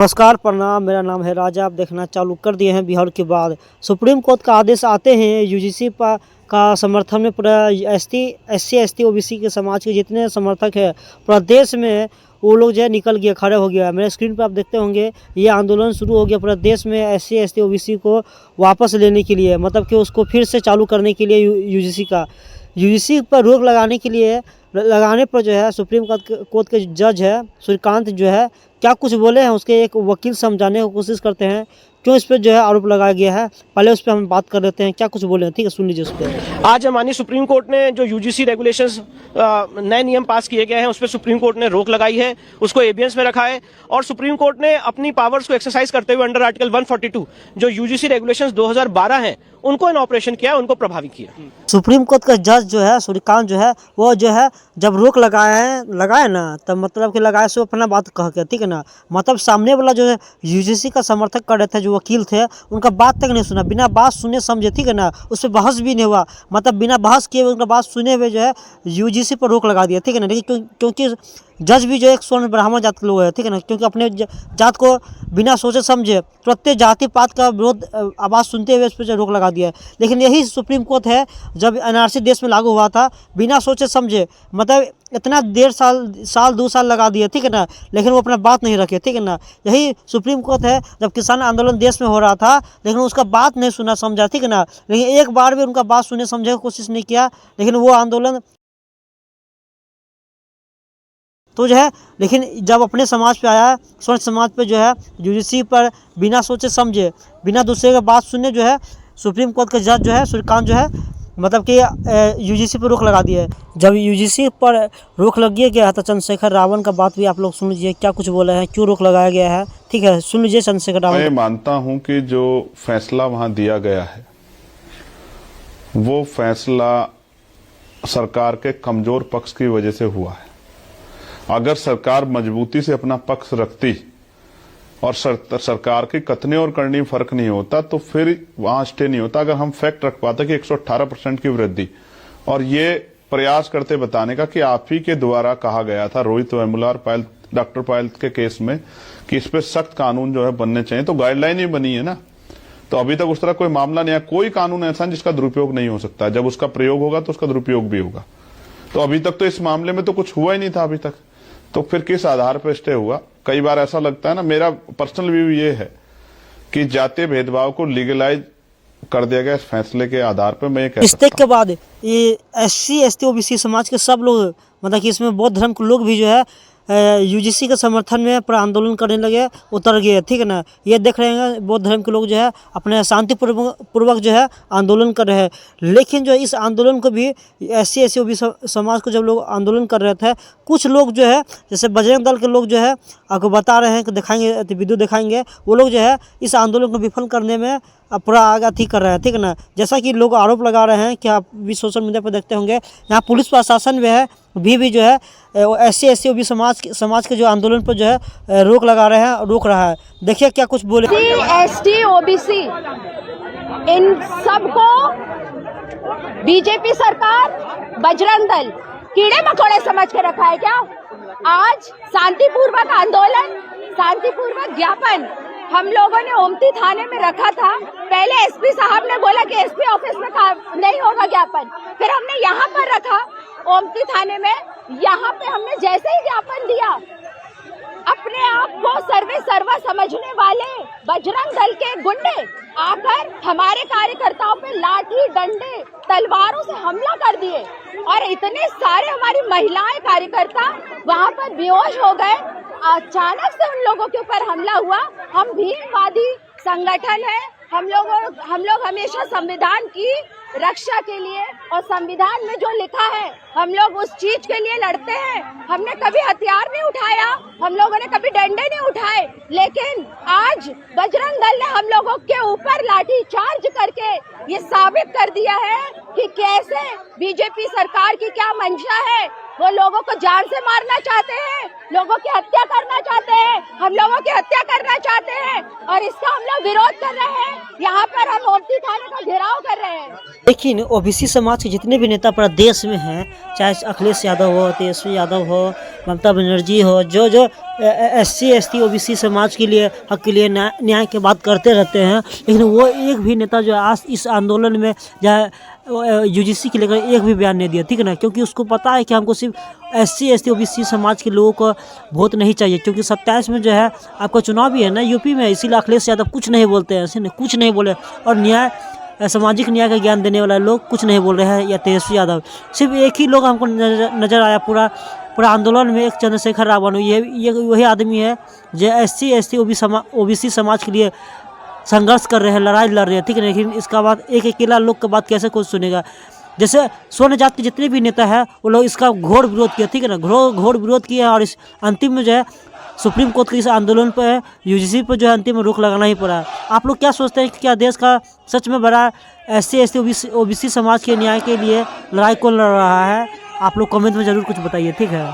नमस्कार, प्रणाम। मेरा नाम है राजा। आप देखना चालू कर दिए हैं। बिहार के बाद सुप्रीम कोर्ट का आदेश आते हैं यूजीसी का समर्थन में पूरा एससी एसटी ओबीसी के समाज के जितने समर्थक हैं पूरा देश में वो लोग जो है निकल गया, खड़े हो गया। मेरे स्क्रीन पर आप देखते होंगे ये आंदोलन शुरू हो गया पूरा देश में एससी एसटी ओबीसी को वापस लेने के लिए, मतलब कि उसको फिर से चालू करने के लिए यूजीसी पर रोक लगाने पर जो है सुप्रीम कोर्ट के जज है सूर्यकांत जो है क्या कुछ बोले हैं, उसके एक वकील समझाने की कोशिश करते हैं क्यों इस पर जो है आरोप लगाया गया है। पहले उस पर हम बात कर लेते हैं क्या कुछ बोले हैं, ठीक है, सुन लीजिए उस पर। आज माननीय सुप्रीम कोर्ट ने जो यूजीसी रेगुलेशंस नए नियम पास किए गए हैं उस पर सुप्रीम कोर्ट ने रोक लगाई है, उसको एबियंस में रखा है और सुप्रीम कोर्ट ने अपनी पावर्स को एक्सरसाइज करते हुए अंडर आर्टिकल 142 जो यूजीसी रेगुलेशंस 2012 हैं उनको इन ऑपरेशन किया, उनको प्रभावी किया। सुप्रीम कोर्ट का जज जो है सूर्यकांत जो है वो जो है जब रोक लगाए ना तब मतलब कि लगाए सो अपना बात कह के, ठीक है ना, मतलब सामने वाला जो है यूजीसी का समर्थक कर रहे थे जो वकील थे उनका बात तक नहीं सुना, बिना बात सुने समझे, ठीक है ना, उस पर बहस भी नहीं हुआ, मतलब बिना बहस किए उनका बात सुने हुए जो है यूजीसी पर रोक लगा दिया, ठीक है ना। लेकिन क्योंकि जज भी जो एक स्वर्ण ब्राह्मण जात के लोग है, ठीक है ना, क्योंकि अपने जात को बिना सोचे समझे प्रत्येक जाति पात का विरोध आवाज़ सुनते हुए इस पर रोक लगा दिया। लेकिन यही सुप्रीम कोर्ट है जब एनआरसी देश में लागू हुआ था बिना सोचे समझे, मतलब इतना 1.5 साल लगा दिए, ठीक है ना, लेकिन वो अपना बात नहीं रखे, ठीक है ना। यही सुप्रीम कोर्ट है जब किसान आंदोलन देश में हो रहा था लेकिन उसका बात नहीं सुना समझा, ठीक है ना, लेकिन एक बार भी उनका बात सुने समझने की कोशिश नहीं किया, लेकिन वो आंदोलन तो जो है, लेकिन जब अपने समाज पे आया स्वर्ण समाज पे जो है यूजीसी पर बिना सोचे समझे बिना दूसरे का बात सुने जो है सुप्रीम कोर्ट का जज जो है सूर्यकांत जो है मतलब कि यूजीसी पर रोक लगा दिया है। जब यूजीसी पर रोक लग गया था चंद्रशेखर रावण का बात भी आप लोग सुन लीजिए क्या कुछ बोला है, क्यों रोक लगाया गया है, ठीक है, सुन लीजिए चंद्रशेखर रावण। मैं मानता हूं कि जो फैसला वहां दिया गया है वो फैसला सरकार के कमजोर पक्ष की वजह से हुआ है। अगर सरकार मजबूती से अपना पक्ष रखती और सरकार की कथनी और करनी में फर्क नहीं होता तो फिर वहां स्टे नहीं होता। अगर हम फैक्ट रख पाते कि 118% की वृद्धि और ये प्रयास करते बताने का कि आप ही के द्वारा कहा गया था रोहित वेमुला और डॉक्टर पायल के केस में कि इस पे सख्त कानून जो है बनने चाहिए, तो गाइडलाइन ही बनी है ना, तो अभी तक उस तरह कोई मामला नहीं है। कोई कानून ऐसा जिसका दुरुपयोग नहीं हो सकता, जब उसका प्रयोग होगा तो उसका दुरुपयोग भी होगा। तो अभी तक तो इस मामले में तो कुछ हुआ ही नहीं था अभी तक, तो फिर किस आधार पर स्टे हुआ। कई बार ऐसा लगता है ना, मेरा पर्सनल व्यू ये है कि जातीय भेदभाव को लीगलाइज कर दिया गया इस फैसले के आधार पर। मैं इस तक के बाद ये एससी एसटी ओबीसी समाज के सब लोग मतलब कि इसमें बौद्ध धर्म के लोग भी जो है यूजीसी के समर्थन में पूरा आंदोलन करने लगे, उतर गए, ठीक है ना। ये देख रहे हैं बौद्ध धर्म के लोग जो है अपने शांतिपूर्वक जो है आंदोलन कर रहे हैं। लेकिन जो इस आंदोलन को भी एससी एसटी ओबीसी समाज को जब लोग आंदोलन कर रहे थे कुछ लोग जो है जैसे बजरंग दल के लोग जो है आपको बता रहे हैं कि दिखाएंगे वीडियो दिखाएंगे, वो लोग जो है इस आंदोलन को विफल करने में पूरा आगे कर रहे हैं, ठीक है ना। जैसा कि लोग आरोप लगा रहे हैं कि आप भी सोशल मीडिया पर देखते होंगे यहाँ पुलिस प्रशासन में है भी जो है एससी एसटी ओबीसी समाज के जो आंदोलन पर जो है रोक रहा है। देखिए क्या कुछ बोले। एसटी ओबीसी इन सबको बीजेपी सरकार बजरंग दल कीड़े मकोड़े समझ के रखा है क्या। आज शांतिपूर्वक आंदोलन, शांतिपूर्वक ज्ञापन हम लोगों ने ओमती थाने में रखा था। पहले एसपी साहब ने बोला कि एसपी ऑफिस में काम नहीं होगा ज्ञापन, फिर हमने यहाँ पर रखा ओमती थाने में। यहाँ पे हमने जैसे ही ज्ञापन दिया अपने आप को सर्वा समझने वाले बजरंग दल के गुंडे आकर हमारे कार्यकर्ताओं पे लाठी डंडे तलवारों से हमला कर दिए और इतने सारे हमारी महिलाएं कार्यकर्ता वहां पर बेहोश हो गए। अचानक से उन लोगों के ऊपर हमला हुआ। हम भीमवादी संगठन है, हम लोग हमेशा संविधान की रक्षा के लिए और संविधान में जो लिखा है हम लोग उस चीज के लिए लड़ते हैं। हमने कभी हथियार नहीं उठाया, हम लोगों ने कभी डंडे नहीं उठाए, लेकिन आज बजरंग दल ने हम लोगों के ऊपर लाठी चार्ज करके ये साबित कर दिया है कि कैसे बीजेपी सरकार की क्या मंशा है। वो लोगों को जान से मारना चाहते हैं, लोगों की हत्या करना चाहते हैं, हम लोगों की हत्या करना चाहते हैं और इसका हम लोग विरोध कर रहे हैं। यहाँ पर हम ओमती थाने का घेराव कर रहे हैं। लेकिन ओबीसी समाज के जितने भी नेता पूरा देश में हैं, चाहे अखिलेश यादव हो, तेजस्वी यादव हो, ममता बनर्जी हो, जो जो SC ST ओबीसी समाज के लिए हक के लिए न्याय की बात करते रहते हैं, लेकिन वो एक भी नेता जो आज इस आंदोलन में UGC के लेकर एक भी बयान नहीं दिया, ठीक है ना। क्योंकि उसको पता है कि हमको सिर्फ SC ST ओबीसी समाज के लोगों को वोट नहीं चाहिए, क्योंकि 27 में जो है आपका चुनाव भी है ना यूपी में, इसीलिए अखिलेश यादव कुछ नहीं बोलते हैं, ऐसे नहीं कुछ नहीं बोले। और न्याय सामाजिक न्याय का ज्ञान देने वाला लोग कुछ नहीं बोल रहे हैं, या तेजस्वी यादव। सिर्फ एक ही लोग हमको नज़र आया पूरा आंदोलन में, एक चंद्रशेखर रावण। ये वही आदमी है जो SC ST ओबीसी समाज के लिए संघर्ष कर रहे हैं, लड़ाई लड़ रहे हैं, ठीक है। लेकिन इसका बात एक अकेला लोग की बात कैसे कोई सुनेगा। जैसे स्वर्ण जात के जितने भी नेता हैं वो लोग इसका घोर विरोध किया, ठीक है ना, घोर विरोध किया। और इस अंतिम में जो है सुप्रीम कोर्ट के इस आंदोलन पर UGC पर जो है अंतिम में रोक लगाना ही पड़ा। आप लोग क्या सोचते हैं कि क्या देश का सच में बड़ा SC ST ओबीसी समाज के न्याय के लिए लड़ाई कौन लड़ रहा है? आप लोग कमेंट में ज़रूर कुछ बताइए, ठीक है।